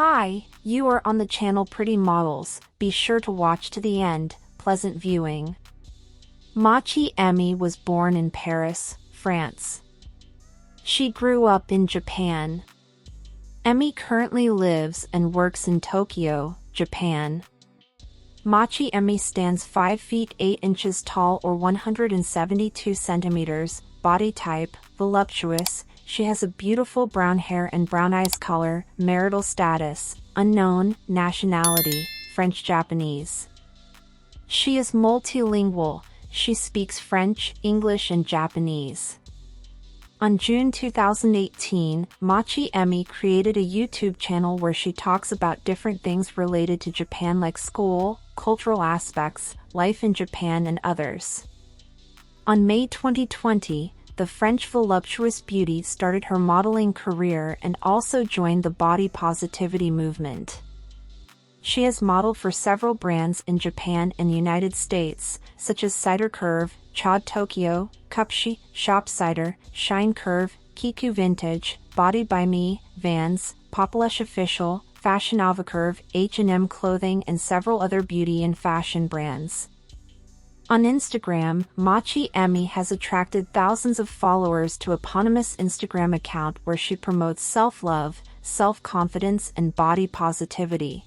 Hi, you are on the channel Pretty Models. Be sure to watch to the end. Pleasant viewing. Mochi Emy was born in Paris, France. She grew up in Japan. Emy currently lives and works in Tokyo, Japan. Mochi Emy stands 5 feet 8 inches tall or 172 centimeters, body type, voluptuous. She has a beautiful brown hair and brown eyes. Color, marital status, unknown, nationality, French-Japanese. She is multilingual. She speaks French, English and Japanese. On June 2018, Mochi Emy created a YouTube channel where she talks about different things related to Japan like school, cultural aspects, life in Japan and others. On May 2020, the French voluptuous beauty started her modeling career and also joined the body positivity movement. She has modeled for several brands in Japan and United States, such as Cider Curve, Chod Tokyo, Cupshi, Shop Cider, Shine Curve, Kiku Vintage, Body by Me, Vans, Populush Official, Fashion Ava Curve, H&M Clothing and several other beauty and fashion brands. On Instagram, Mochi Emy has attracted thousands of followers to an eponymous Instagram account where she promotes self-love, self-confidence and body positivity.